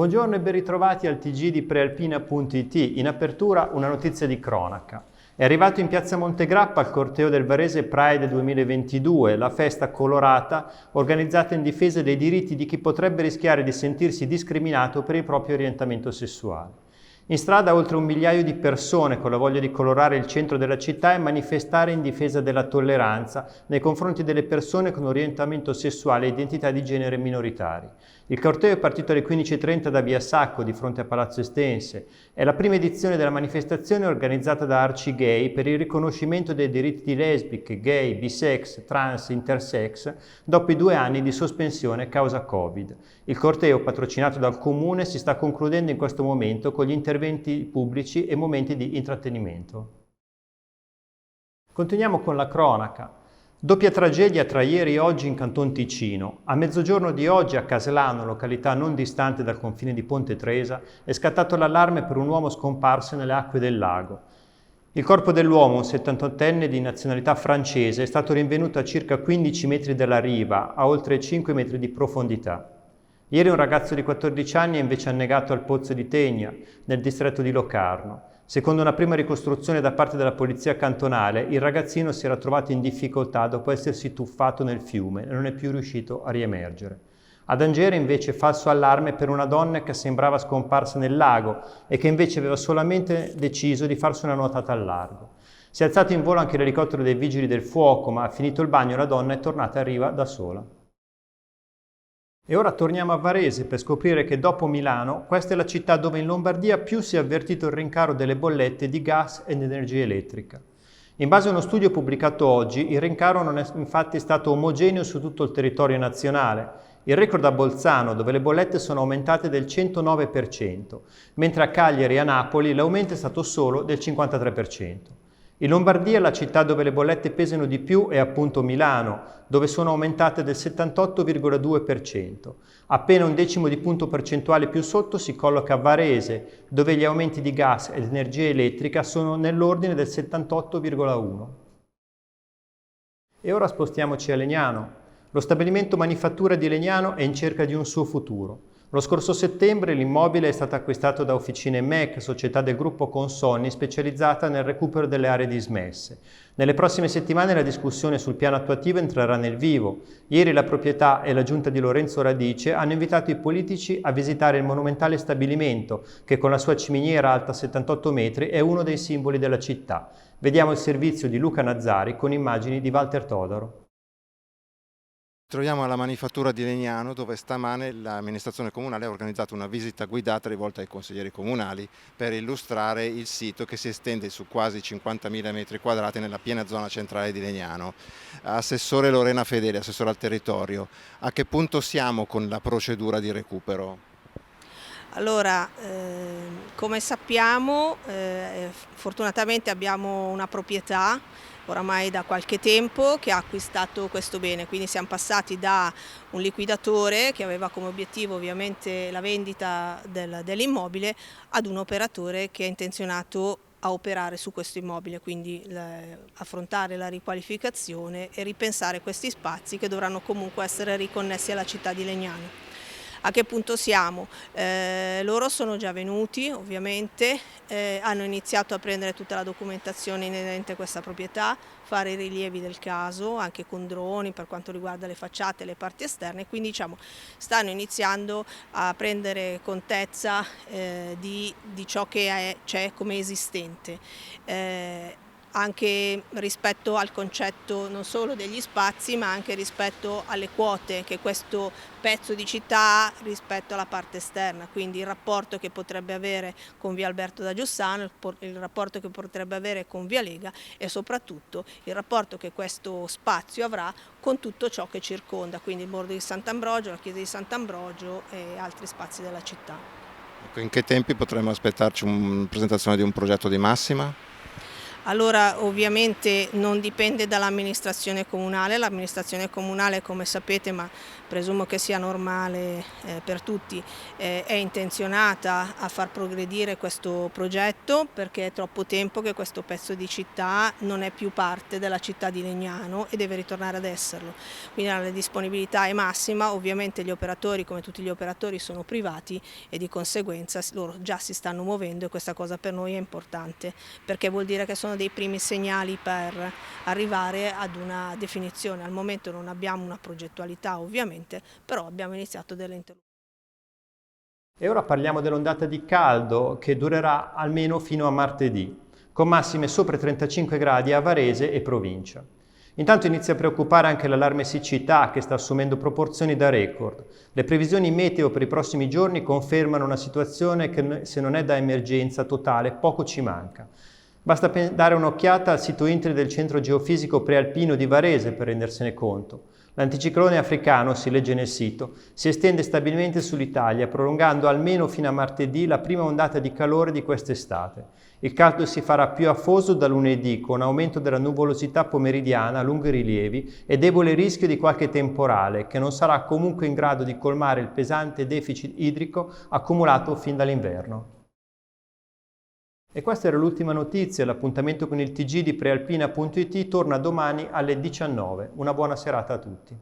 Buongiorno e ben ritrovati al TG di Prealpina.it. In apertura una notizia di cronaca. È arrivato in piazza Montegrappa il corteo del Varese Pride 2022, la festa colorata organizzata in difesa dei diritti di chi potrebbe rischiare di sentirsi discriminato per il proprio orientamento sessuale. In strada oltre 1 migliaio di persone con la voglia di colorare il centro della città e manifestare in difesa della tolleranza nei confronti delle persone con orientamento sessuale e identità di genere minoritari. Il corteo è partito alle 15:30 da Via Sacco, di fronte a Palazzo Estense. È la prima edizione della manifestazione organizzata da Arci Gay per il riconoscimento dei diritti di lesbiche, gay, bisex, trans, intersex dopo i 2 anni di sospensione causa Covid. Il corteo, patrocinato dal Comune, si sta concludendo in questo momento con gli interventi pubblici e momenti di intrattenimento. Continuiamo con la cronaca. Doppia tragedia tra ieri e oggi in Canton Ticino. A mezzogiorno di oggi a Caslano, località non distante dal confine di Ponte Tresa, è scattato l'allarme per un uomo scomparso nelle acque del lago. Il corpo dell'uomo, un 78enne di nazionalità francese, è stato rinvenuto a circa 15 metri dalla riva, a oltre 5 metri di profondità. Ieri un ragazzo di 14 anni è invece annegato al pozzo di Tegna, nel distretto di Locarno. Secondo una prima ricostruzione da parte della polizia cantonale, il ragazzino si era trovato in difficoltà dopo essersi tuffato nel fiume e non è più riuscito a riemergere. Ad Angere invece falso allarme per una donna che sembrava scomparsa nel lago e che invece aveva solamente deciso di farsi una nuotata al largo. Si è alzato in volo anche l'elicottero dei vigili del fuoco, ma finito il bagno la donna è tornata a riva da sola. E ora torniamo a Varese per scoprire che dopo Milano, questa è la città dove in Lombardia più si è avvertito il rincaro delle bollette di gas ed energia elettrica. In base a uno studio pubblicato oggi, il rincaro non è infatti stato omogeneo su tutto il territorio nazionale. Il record a Bolzano, dove le bollette sono aumentate del 109%, mentre a Cagliari e a Napoli l'aumento è stato solo del 53%. In Lombardia la città dove le bollette pesano di più è appunto Milano, dove sono aumentate del 78,2%. Appena un decimo di punto percentuale più sotto si colloca Varese, dove gli aumenti di gas ed energia elettrica sono nell'ordine del 78,1%. E ora spostiamoci a Legnano. Lo stabilimento manifattura di Legnano è in cerca di un suo futuro. Lo scorso settembre l'immobile è stato acquistato da Officine MEC, società del gruppo Consonni specializzata nel recupero delle aree dismesse. Nelle prossime settimane la discussione sul piano attuativo entrerà nel vivo. Ieri la proprietà e la giunta di Lorenzo Radice hanno invitato i politici a visitare il monumentale stabilimento che con la sua ciminiera alta 78 metri è uno dei simboli della città. Vediamo il servizio di Luca Nazzari con immagini di Walter Todaro. Troviamo alla manifattura di Legnano dove stamane l'amministrazione comunale ha organizzato una visita guidata rivolta ai consiglieri comunali per illustrare il sito che si estende su quasi 50.000 metri quadrati nella piena zona centrale di Legnano. Assessore Lorena Fedeli, assessore al territorio, a che punto siamo con la procedura di recupero? Allora, come sappiamo, fortunatamente abbiamo una proprietà oramai da qualche tempo che ha acquistato questo bene, quindi siamo passati da un liquidatore che aveva come obiettivo ovviamente la vendita dell'immobile ad un operatore che è intenzionato a operare su questo immobile, quindi affrontare la riqualificazione e ripensare questi spazi che dovranno comunque essere riconnessi alla città di Legnano. A che punto siamo? Loro sono già venuti ovviamente, hanno iniziato a prendere tutta la documentazione inerente a questa proprietà, fare i rilievi del caso anche con droni per quanto riguarda le facciate e le parti esterne, quindi diciamo stanno iniziando a prendere contezza di ciò che c'è come esistente. Anche rispetto al concetto non solo degli spazi ma anche rispetto alle quote che questo pezzo di città ha rispetto alla parte esterna, quindi il rapporto che potrebbe avere con via Alberto da Giussano, il rapporto che potrebbe avere con via Lega e soprattutto il rapporto che questo spazio avrà con tutto ciò che circonda, quindi il bordo di Sant'Ambrogio, la chiesa di Sant'Ambrogio e altri spazi della città. In che tempi potremmo aspettarci una presentazione di un progetto di massima? Allora, ovviamente non dipende dall'amministrazione comunale, l'amministrazione comunale, come sapete, ma presumo che sia normale per tutti, è intenzionata a far progredire questo progetto, perché è troppo tempo che questo pezzo di città non è più parte della città di Legnano e deve ritornare ad esserlo. Quindi la disponibilità è massima, ovviamente gli operatori, come tutti gli operatori, sono privati e di conseguenza loro già si stanno muovendo, e questa cosa per noi è importante, perché vuol dire che sono dei primi segnali per arrivare ad una definizione. Al momento non abbiamo una progettualità, ovviamente, però abbiamo iniziato delle interlocuzioni. E ora parliamo dell'ondata di caldo che durerà almeno fino a martedì, con massime sopra i 35 gradi a Varese e provincia. Intanto inizia a preoccupare anche l'allarme siccità, che sta assumendo proporzioni da record. Le previsioni meteo per i prossimi giorni confermano una situazione che, se non è da emergenza totale, poco ci manca. Basta dare un'occhiata al sito internet del Centro Geofisico Prealpino di Varese per rendersene conto. L'anticiclone africano, si legge nel sito, si estende stabilmente sull'Italia, prolungando almeno fino a martedì la prima ondata di calore di quest'estate. Il caldo si farà più afoso da lunedì, con aumento della nuvolosità pomeridiana, lunghi rilievi e debole rischio di qualche temporale, che non sarà comunque in grado di colmare il pesante deficit idrico accumulato fin dall'inverno. E questa era l'ultima notizia. L'appuntamento con il TG di Prealpina.it torna domani alle 19. Una buona serata a tutti.